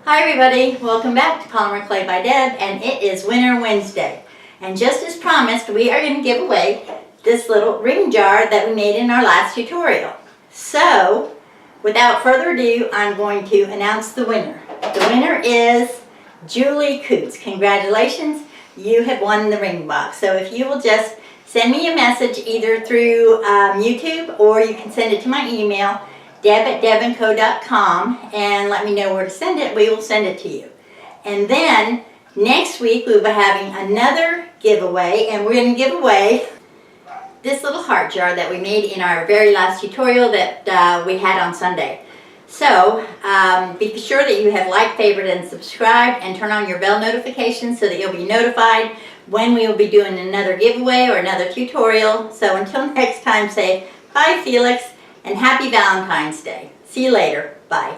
Hi everybody, welcome back to Polymer Clay by Deb, and it is Winter Wednesday. And just as promised, we are going to give away this little ring jar that we made in our last tutorial. So, without further ado, I'm going to announce the winner. The winner is Julie Coots. Congratulations, you have won the ring box. So if you will just send me a message either through YouTube, or you can send it to my email, deb@debandco.com, and let me know where to send it. We will send it to you. And then next week we'll be having another giveaway, and we're going to give away this little heart jar that we made in our very last tutorial that we had on Sunday. So be sure that you have liked, favored, and subscribed, and turn on your bell notifications so that you'll be notified when we will be doing another giveaway or another tutorial. So until next time, say bye Felix, and happy Valentine's Day. See you later. Bye.